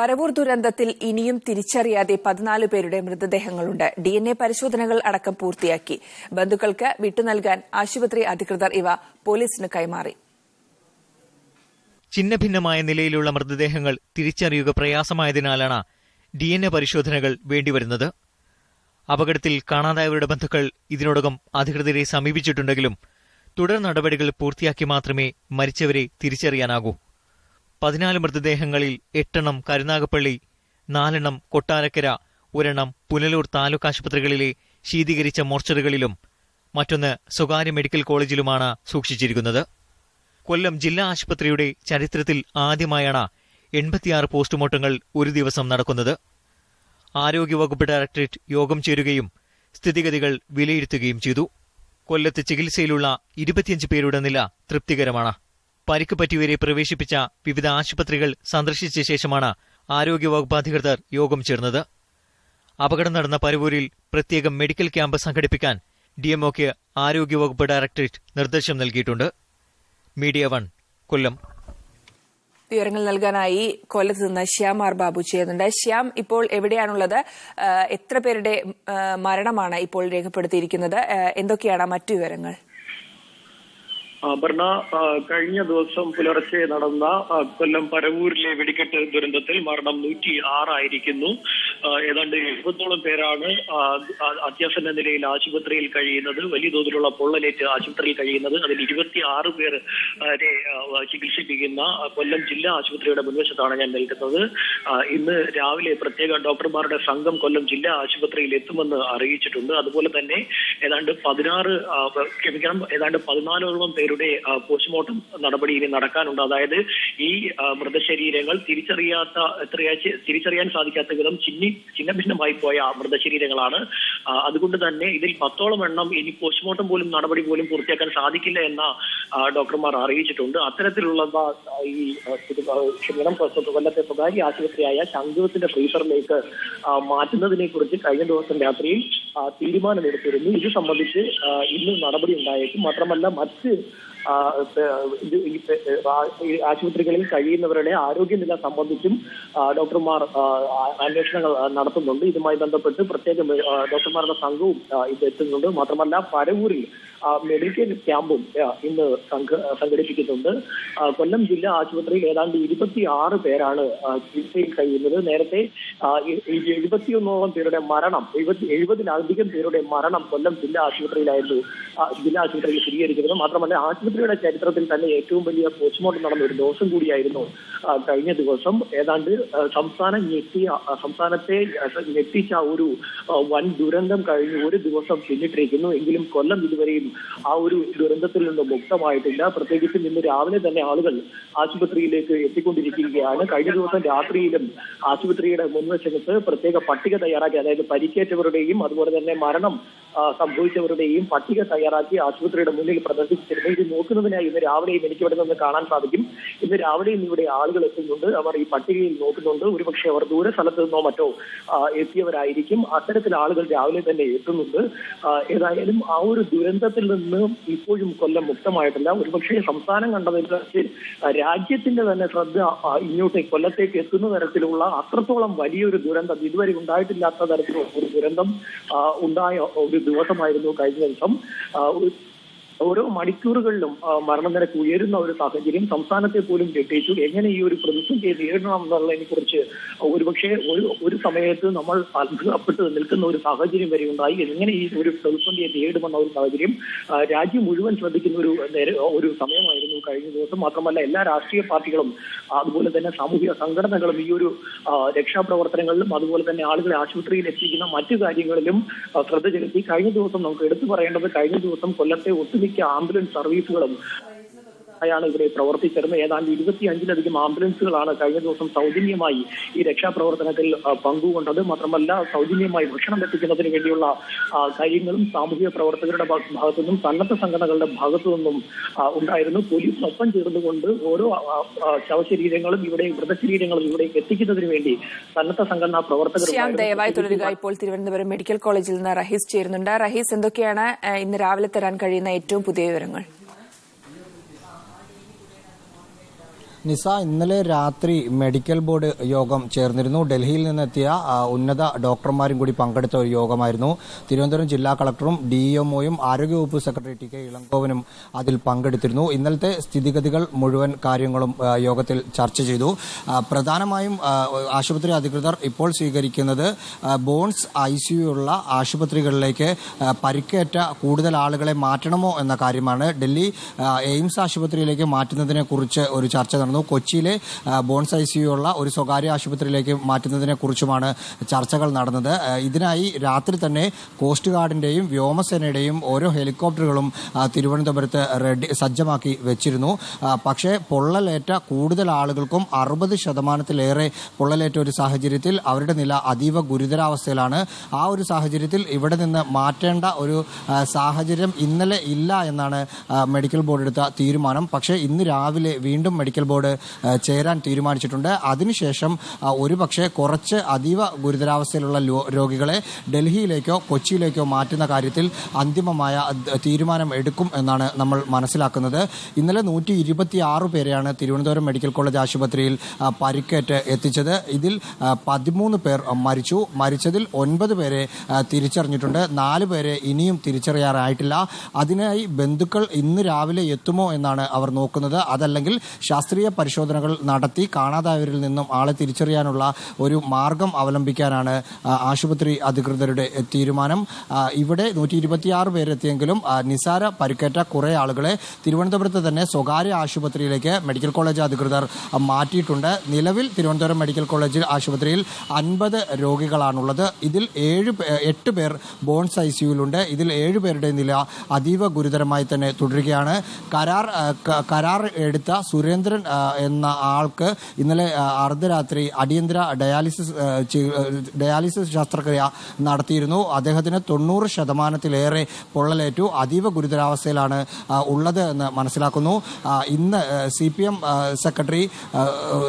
പരവൂർ ദുരന്തത്തിൽ ഇനിയും തിരിച്ചറിയാതെ 14 പേരുടെ മൃതദേഹങ്ങളുണ്ട്. DNA പരിശോധനകൾ അടക്കം പൂർത്തിയാക്കി. ബന്ധുക്കൾക്ക് വിട്ടുനൽകാൻ ആശുപത്രി അധികൃതർ ഇവ പോലീസിന് കൈമാറി. ഛിന്നഭിന്നമായ നിലയിലുള്ള മൃതദേഹങ്ങൾ തിരിച്ചറിയുക പ്രയാസമായതിനാലാണ് DNA പരിശോധനകൾ വേണ്ടിവരുന്നത്. അപകടത്തിൽ കാണാതായവരുടെ ബന്ധുക്കൾ ഇതിനോടകം അധികൃതരെ സമീപിച്ചിട്ടുണ്ടെങ്കിലും തുടർ നടപടികൾ പൂർത്തിയാക്കി മാത്രമേ മരിച്ചവരെ തിരിച്ചറിയാനാകൂ. 14 മൃതദേഹങ്ങളിൽ 8 കരുനാഗപ്പള്ളി, 4 കൊട്ടാരക്കര, 1 പുനലൂർ താലൂക്ക് ആശുപത്രികളിലെ ശീതീകരിച്ച മോർച്ചറികളിലും മറ്റൊന്ന് സ്വകാര്യ മെഡിക്കൽ കോളേജിലുമാണ് സൂക്ഷിച്ചിരിക്കുന്നത്. കൊല്ലം ജില്ലാ ആശുപത്രിയുടെ ചരിത്രത്തിൽ ആദ്യമായാണ് 86 പോസ്റ്റ്മോർട്ടങ്ങൾ ഒരു ദിവസം നടക്കുന്നത്. ആരോഗ്യവകുപ്പ് ഡയറക്ടറേറ്റ് യോഗം ചേരുകയും സ്ഥിതിഗതികൾ വിലയിരുത്തുകയും ചെയ്തു. കൊല്ലത്ത് ചികിത്സയിലുള്ള 25 പേരുടെ നില തൃപ്തികരമാണ്. പരിക്ക് പറ്റിയവരെ പ്രവേശിപ്പിച്ച വിവിധ ആശുപത്രികൾ സന്ദർശിച്ച ശേഷമാണ് ആരോഗ്യവകുപ്പ് അധികൃതർ യോഗം ചേർന്നത്. അപകടം നടന്ന പരവൂരിൽ പ്രത്യേകം മെഡിക്കൽ ക്യാമ്പ് സംഘടിപ്പിക്കാൻ DMOക്ക് ആരോഗ്യവകുപ്പ് ഡയറക്ടറേറ്റ് നിർദ്ദേശം നൽകിയിട്ടുണ്ട്. മീഡിയ 1 കൊല്ലം. വിവരങ്ങൾ നൽകാനായി കൊല്ലത്ത് നിന്ന് ശ്യാം ആർ ബാബു ചെയ്യുന്നുണ്ട്. ശ്യാം, ഇപ്പോൾ എവിടെയാണുള്ളത്? എത്ര പേരുടെ മരണമാണ് ഇപ്പോൾ രേഖപ്പെടുത്തിയിരിക്കുന്നത്? എന്തൊക്കെയാണ് മറ്റു വിവരങ്ങൾ? അപർണ, കഴിഞ്ഞ ദിവസം പുലർച്ചെ നടന്ന കൊല്ലം പരവൂരിലെ വെടിക്കെട്ട് ദുരന്തത്തിൽ മരണം 106 ആയിരിക്കുന്നു. ഏതാണ്ട് 70ഓളം പേരാണ് അത്യാസന്ന നിലയിൽ ആശുപത്രിയിൽ കഴിയുന്നത്. വലിയ തോതിലുള്ള പൊള്ളലേറ്റ് ആശുപത്രിയിൽ കഴിയുന്നത്. അതിൽ 26 പേരെ ചികിത്സിപ്പിക്കുന്ന കൊല്ലം ജില്ലാ ആശുപത്രിയുടെ മുൻവശത്താണ് ഞാൻ നിൽക്കുന്നത്. ഇന്ന് രാവിലെ പ്രത്യേക ഡോക്ടർമാരുടെ സംഘം കൊല്ലം ജില്ലാ ആശുപത്രിയിൽ എത്തുമെന്ന് അറിയിച്ചിട്ടുണ്ട്. അതുപോലെ തന്നെ ഏതാണ്ട് 14ഓളം പേരുടെ പോസ്റ്റ്മോർട്ടം നടപടി ഇനി നടക്കാനുണ്ട്. അതായത് ഈ മൃതശരീരങ്ങൾ തിരിച്ചറിയാൻ സാധിക്കാത്ത വിധം ഛിന്നഭിന്നമായി പോയ മൃതശരീരങ്ങളാണ്. അതുകൊണ്ട് തന്നെ ഇതിൽ 10ഓളം എണ്ണം ഇനി പോസ്റ്റ്മോർട്ടം നടപടി പോലും പൂർത്തിയാക്കാൻ സാധിക്കില്ല എന്ന ഡോക്ടർമാർ അറിയിച്ചിട്ടുണ്ട്. അത്തരത്തിലുള്ള ഈ കൊല്ലത്തെ സ്വകാര്യ ആശുപത്രിയായ ശംഖുവത്തിന്റെ ഫ്രീസറിലേക്ക് മാറ്റുന്നതിനെ കുറിച്ച് കഴിഞ്ഞ ദിവസം രാത്രിയിൽ തീരുമാനമെടുത്തിരുന്നു. ഇത് സംബന്ധിച്ച് ഇന്ന് നടപടി ഉണ്ടായേക്കും. മാത്രമല്ല മറ്റ് ആശുപത്രികളിൽ കഴിയുന്നവരുടെ ആരോഗ്യനില സംബന്ധിച്ചും ഡോക്ടർമാർ അന്വേഷണങ്ങൾ നടത്തുന്നുണ്ട്. ഇതുമായി ബന്ധപ്പെട്ട് പ്രത്യേക ഡോക്ടർമാരുടെ സംഘവും ഇത് എത്തുന്നുണ്ട്. മാത്രമല്ല പരവൂരിൽ മെഡിക്കൽ ക്യാമ്പും ഇന്ന് സംഘടിപ്പിക്കുന്നുണ്ട്. കൊല്ലം ജില്ലാ ആശുപത്രിയിൽ ഏതാണ്ട് 26 പേരാണ് ചികിത്സയിൽ കഴിയുന്നത്. നേരത്തെ 71ഓളം പേരുടെ മരണം, 70-ലധികം പേരുടെ മരണം കൊല്ലം ജില്ലാ ആശുപത്രിയിൽ സ്ഥിരീകരിച്ചിരുന്നു. മാത്രമല്ല ആശുപത്രിയുടെ ചരിത്രത്തിൽ തന്നെ ഏറ്റവും വലിയ പോസ്റ്റ്മോർട്ടം നടന്ന ഒരു ദിവസം കൂടിയായിരുന്നു കഴിഞ്ഞ ദിവസം. ഏതാണ്ട് സംസ്ഥാനത്തെ ഞെട്ടിച്ച ഒരു വൻ ദുരന്തം കഴിഞ്ഞ് ഒരു ദിവസം പിന്നിട്ടിരിക്കുന്നു. എങ്കിലും കൊല്ലം ഇതുവരെയും ആ ഒരു ദുരന്തത്തിൽ നിന്ന് മുക്തമായിട്ടില്ല. പ്രത്യേകിച്ചും ഇന്ന് രാവിലെ തന്നെ ആളുകൾ ആശുപത്രിയിലേക്ക് എത്തിക്കൊണ്ടിരിക്കുകയാണ്. കഴിഞ്ഞ ദിവസം രാത്രിയിലും ആശുപത്രിയുടെ മുൻവശത്ത് പ്രത്യേക പട്ടിക തയ്യാറാക്കി, അതായത് പരിക്കേറ്റവരുടെയും അതുപോലെ തന്നെ മരണം സംഭവിച്ചവരുടെയും പട്ടിക തയ്യാറാക്കി ആശുപത്രിയുടെ മുന്നിൽ പ്രദർശിപ്പിച്ചിരുന്നു. ഇത് നോക്കുന്നതിനായി ഇന്ന് രാവിലെയും എനിക്ക് ഇവിടെ നിന്ന് കാണാൻ സാധിക്കും. ഇന്ന് രാവിലെയും ഇവിടെ ആളുകൾ എത്തുന്നുണ്ട്. അവർ ഈ പട്ടികയിൽ നോക്കുന്നുണ്ട്. ഒരുപക്ഷെ അവർ ദൂര സ്ഥലത്ത് നിന്നോ മറ്റോ എത്തിയവരായിരിക്കും. അത്തരത്തിൽ ആളുകൾ രാവിലെ തന്നെ എത്തുന്നുണ്ട്. ഏതായാലും ആ ഒരു ദുരന്തത്തിൽ നിന്ന് ഇപ്പോഴും കൊല്ലം മുക്തമായിട്ടില്ല. ഒരുപക്ഷെ സംസ്ഥാനം കണ്ടതനുസരിച്ച് രാജ്യത്തിന്റെ തന്നെ ശ്രദ്ധ ഇങ്ങോട്ടേക്ക് കൊല്ലത്തേക്ക് എത്തുന്ന തരത്തിലുള്ള അത്രത്തോളം വലിയൊരു ദുരന്തം ഇതുവരെ ഉണ്ടായിട്ടില്ലാത്ത തരത്തിലുള്ള ഒരു ദുരന്തം ഉണ്ടായ ഒരു ദിവസമായിരുന്നു കഴിഞ്ഞ ദിവസം. ഓരോ മണിക്കൂറുകളിലും മരണനിരക്ക് ഉയരുന്ന ഒരു സാഹചര്യം സംസ്ഥാനത്തെ പോലും ഞെട്ടിച്ചു. എങ്ങനെ ഈ ഒരു പ്രതിസന്ധിയെ നേരിടണം എന്നുള്ളതിനെ കുറിച്ച് ഒരുപക്ഷെ ഒരു സമയത്ത് നമ്മൾ അത്ഭുതപ്പെട്ട് നിൽക്കുന്ന ഒരു സാഹചര്യം വരെ ഉണ്ടായി. എങ്ങനെ ഈ ഒരു പ്രതിസന്ധിയെ നേരിടുമെന്ന ഒരു സാഹചര്യം രാജ്യം മുഴുവൻ ശ്രദ്ധിക്കുന്ന ഒരു സമയമായിരുന്നു കഴിഞ്ഞ ദിവസം. മാത്രമല്ല എല്ലാ രാഷ്ട്രീയ പാർട്ടികളും അതുപോലെ തന്നെ സാമൂഹിക സംഘടനകളും ഈ ഒരു രക്ഷാപ്രവർത്തനങ്ങളിലും അതുപോലെ തന്നെ ആളുകളെ ആശുപത്രിയിൽ എത്തിക്കുന്ന മറ്റു കാര്യങ്ങളിലും ശ്രദ്ധ ചെലുത്തി. കഴിഞ്ഞ ദിവസം നമുക്ക് എടുത്തു പറയേണ്ടത്, കഴിഞ്ഞ ദിവസം കൊല്ലത്തെ ഒട്ടുമിക്ക ആംബുലൻസ് സർവീസുകളും ാണ് ഇവിടെ പ്രവർത്തിച്ചിരുന്നത്. ഏതാണ്ട് 25-ലധികം ആംബുലൻസുകളാണ് കഴിഞ്ഞ ദിവസം സൗജന്യമായി ഈ രക്ഷാപ്രവർത്തനത്തിൽ പങ്കുകൊണ്ടത്. മാത്രമല്ല സൗജന്യമായി ഭക്ഷണം എത്തിക്കുന്നതിന് വേണ്ടിയുള്ള കാര്യങ്ങളും സാമൂഹിക പ്രവർത്തകരുടെ ഭാഗത്തു നിന്നും സന്നദ്ധ സംഘടനകളുടെ ഭാഗത്തു നിന്നും ഉണ്ടായിരുന്നു. പോലീസിനൊപ്പം ചേർന്നുകൊണ്ട് ഓരോ ശവശരീരങ്ങളും മൃതശരീരങ്ങളും ഇവിടേക്ക് എത്തിക്കുന്നതിന് വേണ്ടി സന്നദ്ധ സംഘടനാ പ്രവർത്തകർ. ദയവായി തുടരുക. ഇപ്പോൾ തിരുവനന്തപുരം മെഡിക്കൽ കോളേജിൽ നിന്ന് റഹീസ് ചേരുന്നുണ്ട്. റഹീസ്, എന്തൊക്കെയാണ് ഇന്ന് രാവിലെ തരാൻ കഴിയുന്ന ഏറ്റവും പുതിയ വിവരങ്ങൾ? നിസ, ഇന്നലെ രാത്രി മെഡിക്കൽ ബോർഡ് യോഗം ചേർന്നിരുന്നു. ഡൽഹിയിൽ നിന്നെത്തിയ ഉന്നത ഡോക്ടർമാരും കൂടി പങ്കെടുത്ത ഒരു യോഗമായിരുന്നു. തിരുവനന്തപുരം ജില്ലാ കളക്ടറും DMOയും ആരോഗ്യവകുപ്പ് സെക്രട്ടറി TK ഇളങ്കോവനും അതിൽ പങ്കെടുത്തിരുന്നു. ഇന്നലത്തെ സ്ഥിതിഗതികൾ മുഴുവൻ കാര്യങ്ങളും യോഗത്തിൽ ചർച്ച ചെയ്തു. പ്രധാനമായും ആശുപത്രി അധികൃതർ ഇപ്പോൾ സ്വീകരിക്കുന്നത് ബോൺസ് ICU ഉള്ള ആശുപത്രികളിലേക്ക് പരിക്കേറ്റ കൂടുതൽ ആളുകളെ മാറ്റണമോ എന്ന കാര്യമാണ്. ഡൽഹി എയിംസ് ആശുപത്രിയിലേക്ക് മാറ്റുന്നതിനെ കുറിച്ച് ഒരു ചർച്ച നടന്നു. കൊച്ചിയിലെ ബോൺസ് ICU ഉള്ള ഒരു സ്വകാര്യ ആശുപത്രിയിലേക്ക് മാറ്റുന്നതിനെ കുറിച്ചുമാണ് ചർച്ചകൾ നടന്നത്. ഇതിനായി രാത്രി തന്നെ കോസ്റ്റ് ഗാർഡിന്റെയും വ്യോമസേനയുടെയും ഓരോ ഹെലികോപ്റ്ററുകളും തിരുവനന്തപുരത്ത് സജ്ജമാക്കി വെച്ചിരുന്നു. പക്ഷേ പൊള്ളലേറ്റ കൂടുതൽ ആളുകൾക്കും 60% പൊള്ളലേറ്റ ഒരു സാഹചര്യത്തിൽ അവരുടെ നില അതീവ ഗുരുതരാവസ്ഥയിലാണ്. ആ ഒരു സാഹചര്യത്തിൽ ഇവിടെ നിന്ന് മാറ്റേണ്ട ഒരു സാഹചര്യം ഇന്നലെ ഇല്ല എന്നാണ് മെഡിക്കൽ ബോർഡ് എടുത്ത തീരുമാനം. പക്ഷേ ഇന്ന് രാവിലെ വീണ്ടും മെഡിക്കൽ ബോർഡ് ചേരാൻ തീരുമാനിച്ചിട്ടുണ്ട്. അതിനുശേഷം ഒരുപക്ഷെ കുറച്ച് അതീവ ഗുരുതരാവസ്ഥയിലുള്ള രോഗികളെ ഡൽഹിയിലേക്കോ കൊച്ചിയിലേക്കോ മാറ്റുന്ന കാര്യത്തിൽ അന്തിമമായ തീരുമാനം എടുക്കും എന്നാണ് നമ്മൾ മനസ്സിലാക്കുന്നത്. ഇന്നലെ 126 പേരെയാണ് തിരുവനന്തപുരം മെഡിക്കൽ കോളേജ് ആശുപത്രിയിൽ പരിക്കേറ്റ് എത്തിച്ചത്. ഇതിൽ 13 പേർ മരിച്ചതിൽ 9 പേരെ തിരിച്ചറിഞ്ഞിട്ടുണ്ട്. 4 പേരെ ഇനിയും തിരിച്ചറിയാറായിട്ടില്ല. അതിനായി ബന്ധുക്കൾ ഇന്ന് രാവിലെ എത്തുമോ എന്നാണ് അവർ നോക്കുന്നത്. അതല്ലെങ്കിൽ ശാസ്ത്രീയ പരിശോധനകൾ നടത്തി കാണാതായവരിൽ നിന്നും ആളെ തിരിച്ചറിയാനുള്ള ഒരു മാർഗം അവലംബിക്കാനാണ് ആശുപത്രി അധികൃതരുടെ തീരുമാനം. ഇവിടെ 126 പേരെത്തിയെങ്കിലും നിസാര പരിക്കേറ്റ കുറേ ആളുകളെ തിരുവനന്തപുരത്ത് തന്നെ സ്വകാര്യ ആശുപത്രിയിലേക്ക് മെഡിക്കൽ കോളേജ് അധികൃതർ മാറ്റിയിട്ടുണ്ട്. നിലവിൽ തിരുവനന്തപുരം മെഡിക്കൽ കോളേജ് ആശുപത്രിയിൽ 50 രോഗികളാണുള്ളത്. ഇതിൽ 8 പേർ ബോൺസ് ICUയിലുണ്ട്. ഇതിൽ 7 പേരുടെ നില അതീവ ഗുരുതരമായി തന്നെ തുടരുകയാണ്. കരാർ എടുത്ത സുരേന്ദ്രൻ എന്ന ആൾക്ക് ഇന്നലെ അർദ്ധരാത്രി അടിയന്തര ഡയാലിസിസ് ശസ്ത്രക്രിയ നടത്തിയിരുന്നു. അദ്ദേഹത്തിന് 90%-ലേറെ പൊള്ളലേറ്റു. അതീവ ഗുരുതരാവസ്ഥയിലാണ് ഉള്ളത് എന്ന് മനസ്സിലാക്കുന്നു. ഇന്ന് CPM സെക്രട്ടറി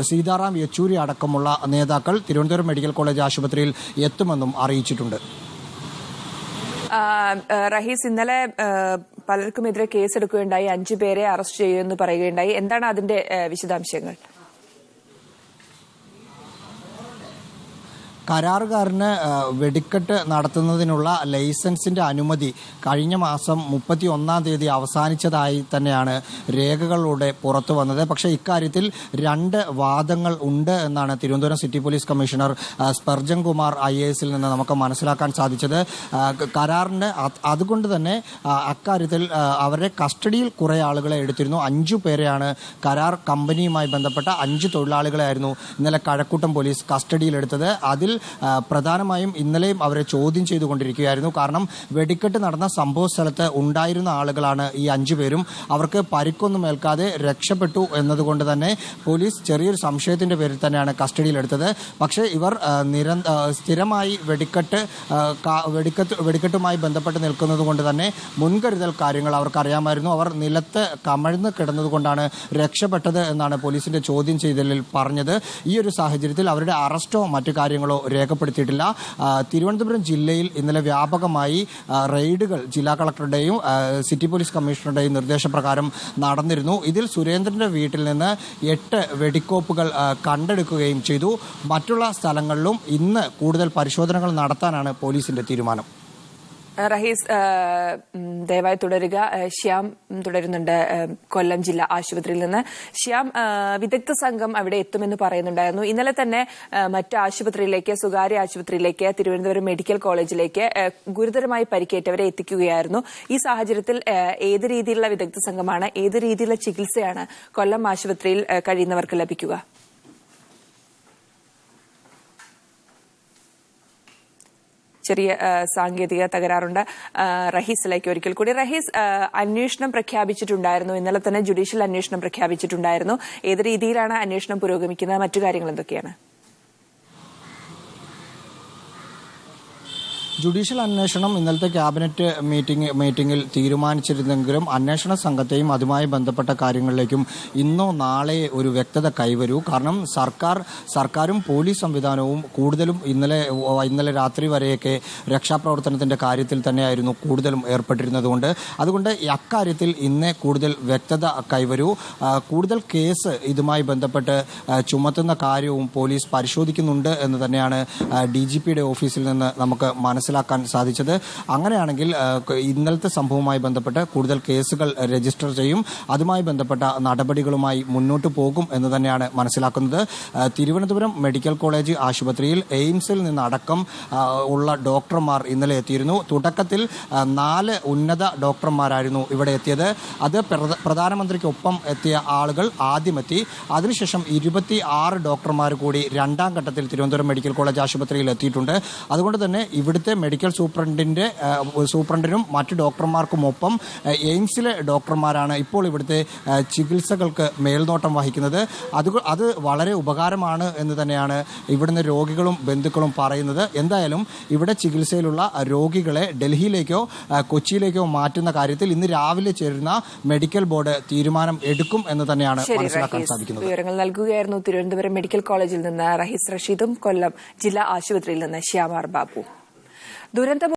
സീതാറാം യെച്ചൂരി അടക്കമുള്ള നേതാക്കൾ തിരുവനന്തപുരം മെഡിക്കൽ കോളേജ് ആശുപത്രിയിൽ എത്തുമെന്നും അറിയിച്ചിട്ടുണ്ട്. റഹീസ്, ഇന്നലെ പലർക്കുമെതിരെ കേസെടുക്കുകയുണ്ടായി, 5 പേരെ അറസ്റ്റ് ചെയ്യുമെന്ന് പറയുകയുണ്ടായി. എന്താണ് അതിന്റെ വിശദാംശങ്ങൾ? കരാറുകാരന് വെടിക്കെട്ട് നടത്തുന്നതിനുള്ള ലൈസൻസിന്റെ അനുമതി കഴിഞ്ഞ മാസം 31-ാം തീയതി അവസാനിച്ചതായി തന്നെയാണ് രേഖകളിലൂടെ പുറത്തു വന്നത്. പക്ഷേ ഇക്കാര്യത്തിൽ 2 വാദങ്ങൾ ഉണ്ട് എന്നാണ് Thiruvananthapuram city police commissioner Spurgeon Kumar IAS നിന്ന് നമുക്ക് മനസ്സിലാക്കാൻ സാധിച്ചത്. കരാറിന് അതുകൊണ്ട് തന്നെ അക്കാര്യത്തിൽ അവരെ കസ്റ്റഡിയിൽ കുറേ ആളുകളെ എടുത്തിരുന്നു. 5 പേരെയാണ് കരാർ കമ്പനിയുമായി ബന്ധപ്പെട്ട 5 തൊഴിലാളികളെയായിരുന്നു ഇന്നലെ കഴക്കൂട്ടം പോലീസ് കസ്റ്റഡിയിലെടുത്തത്. അതിൽ പ്രധാനമായും ഇന്നലെയും അവരെ ചോദ്യം ചെയ്തുകൊണ്ടിരിക്കുകയായിരുന്നു. കാരണം വെടിക്കെട്ട് നടന്ന സംഭവ സ്ഥലത്ത് ഉണ്ടായിരുന്ന ആളുകളാണ് ഈ 5 പേരും. അവർക്ക് പരിക്കൊന്നും ഏൽക്കാതെ രക്ഷപ്പെട്ടു എന്നതുകൊണ്ട് തന്നെ പോലീസ് ചെറിയൊരു സംശയത്തിന്റെ പേരിൽ തന്നെയാണ് കസ്റ്റഡിയിലെടുത്തത്. പക്ഷേ ഇവർ സ്ഥിരമായി വെടിക്കെട്ടുമായി ബന്ധപ്പെട്ട് നിൽക്കുന്നത് കൊണ്ട് തന്നെ മുൻകരുതൽ കാര്യങ്ങൾ അവർക്കറിയാമായിരുന്നു. അവർ നിലത്ത് കമഴ്ന്ന് കിടന്നതുകൊണ്ടാണ് രക്ഷപ്പെട്ടത് എന്നാണ് പോലീസിന്റെ ചോദ്യം ചെയ്തലിൽ പറഞ്ഞത്. ഈ ഒരു സാഹചര്യത്തിൽ അവരുടെ അറസ്റ്റോ മറ്റു കാര്യങ്ങളോ രേഖപ്പെടുത്തിയിട്ടില്ല. തിരുവനന്തപുരം ജില്ലയിൽ ഇന്നലെ വ്യാപകമായി റെയ്ഡുകൾ ജില്ലാ കളക്ടറുടെയും സിറ്റി പോലീസ് കമ്മീഷണറുടെയും നിർദ്ദേശപ്രകാരം നടന്നിരുന്നു. ഇതിൽ സുരേന്ദ്രന്റെ വീട്ടിൽ നിന്ന് 8 വെടിക്കോപ്പുകൾ കണ്ടെടുക്കുകയും ചെയ്തു. മറ്റുള്ള സ്ഥലങ്ങളിലും ഇന്ന് കൂടുതൽ പരിശോധനകൾ നടത്താനാണ് പോലീസിന്റെ തീരുമാനം. റഹീസ്, ദയവായി തുടരുക. ശ്യാം തുടരുന്നുണ്ട് കൊല്ലം ജില്ലാ ആശുപത്രിയിൽ നിന്ന്. ശ്യാം, വിദഗ്ധ സംഘം അവിടെ എത്തുമെന്ന് പറയുന്നുണ്ടായിരുന്നു. ഇന്നലെ തന്നെ മറ്റ് ആശുപത്രിയിലേക്ക്, സ്വകാര്യ ആശുപത്രിയിലേക്ക്, തിരുവനന്തപുരം മെഡിക്കൽ കോളേജിലേക്ക് ഗുരുതരമായി പരിക്കേറ്റവരെ എത്തിക്കുകയായിരുന്നു. ഈ സാഹചര്യത്തിൽ ഏത് രീതിയിലുള്ള വിദഗ്ധ സംഘമാണ്, ഏത് രീതിയിലുള്ള ചികിത്സയാണ് കൊല്ലം ആശുപത്രിയിൽ കഴിയുന്നവർക്ക് ലഭിക്കുക? ചെറിയ സാങ്കേതിക തകരാറുണ്ട്. റഹീസിലേക്ക് ഒരിക്കൽ കൂടി. റഹീസ്, അന്വേഷണം പ്രഖ്യാപിച്ചിട്ടുണ്ടായിരുന്നു. ഇന്നലെ തന്നെ ജുഡീഷ്യൽ അന്വേഷണം പ്രഖ്യാപിച്ചിട്ടുണ്ടായിരുന്നു. ഏത് രീതിയിലാണ് അന്വേഷണം പുരോഗമിക്കുന്നത്? മറ്റു കാര്യങ്ങൾ എന്തൊക്കെയാണ്? ജുഡീഷ്യൽ അന്വേഷണം ഇന്നലത്തെ ക്യാബിനറ്റ് മീറ്റിംഗിൽ തീരുമാനിച്ചിരുന്നെങ്കിലും അന്വേഷണ സംഘത്തെയും അതുമായി ബന്ധപ്പെട്ട കാര്യങ്ങളിലേക്കും ഇന്നോ നാളെ ഒരു വ്യക്തത കൈവരൂ. കാരണം സർക്കാരും പോലീസ് സംവിധാനവും കൂടുതലും ഇന്നലെ രാത്രി വരെയൊക്കെ രക്ഷാപ്രവർത്തനത്തിന്റെ കാര്യത്തിൽ തന്നെയായിരുന്നു കൂടുതലും ഏർപ്പെട്ടിരുന്നതുകൊണ്ട് അതുകൊണ്ട് അക്കാര്യത്തിൽ ഇന്ന് കൂടുതൽ വ്യക്തത കൈവരൂ. കൂടുതൽ കേസ് ഇതുമായി ബന്ധപ്പെട്ട് ചുമത്തുന്ന കാര്യവും പോലീസ് പരിശോധിക്കുന്നുണ്ട് എന്ന് തന്നെയാണ് DGPയുടെ ഓഫീസിൽ നിന്ന് നമുക്ക് മനസ്സിലാക്കാൻ സാധിച്ചത്. അങ്ങനെയാണെങ്കിൽ ഇന്നലത്തെ സംഭവവുമായി ബന്ധപ്പെട്ട് കൂടുതൽ കേസുകൾ രജിസ്റ്റർ ചെയ്യും. അതുമായി ബന്ധപ്പെട്ട നടപടികളുമായി മുന്നോട്ട് പോകും എന്ന് തന്നെയാണ് മനസ്സിലാക്കുന്നത്. തിരുവനന്തപുരം മെഡിക്കൽ കോളേജ് ആശുപത്രിയിൽ എയിംസിൽ നിന്നടക്കം ഉള്ള ഡോക്ടർമാർ ഇന്നലെ എത്തിയിരുന്നു. തുടക്കത്തിൽ 4 ഉന്നത ഡോക്ടർമാരായിരുന്നു ഇവിടെ എത്തിയത്. അത് പ്രധാനമന്ത്രിക്കൊപ്പം എത്തിയ ആളുകൾ ആദ്യമെത്തി. അതിനുശേഷം 26 ഡോക്ടർമാർ കൂടി രണ്ടാം ഘട്ടത്തിൽ തിരുവനന്തപുരം മെഡിക്കൽ കോളേജ് ആശുപത്രിയിൽ എത്തിയിട്ടുണ്ട്. അതുകൊണ്ട് തന്നെ ഇവിടുത്തെ മെഡിക്കൽ സൂപ്രണ്ടിനും മറ്റു ഡോക്ടർമാർക്കുമൊപ്പം എയിംസിലെ ഡോക്ടർമാരാണ് ഇപ്പോൾ ഇവിടുത്തെ ചികിത്സകൾക്ക് മേൽനോട്ടം വഹിക്കുന്നത്. അത് വളരെ ഉപകാരമാണ് എന്ന് തന്നെയാണ് ഇവിടുന്ന് രോഗികളും ബന്ധുക്കളും പറയുന്നത്. എന്തായാലും ഇവിടെ ചികിത്സയിലുള്ള രോഗികളെ ഡൽഹിയിലേക്കോ കൊച്ചിയിലേക്കോ മാറ്റുന്ന കാര്യത്തിൽ ഇന്ന് രാവിലെ ചേരുന്ന മെഡിക്കൽ ബോർഡ് തീരുമാനം എടുക്കും എന്ന് തന്നെയാണ് മനസ്സിലാക്കാൻ സാധിക്കുന്നത്. വിവരങ്ങൾ നൽകുകയായിരുന്നു തിരുവനന്തപുരം മെഡിക്കൽ കോളേജിൽ നിന്ന് റഹീസ് റഷീദും കൊല്ലം ജില്ലാ ആശുപത്രിയിൽ നിന്ന് ശ്യാമാർ ബാബു. ദുരന്തം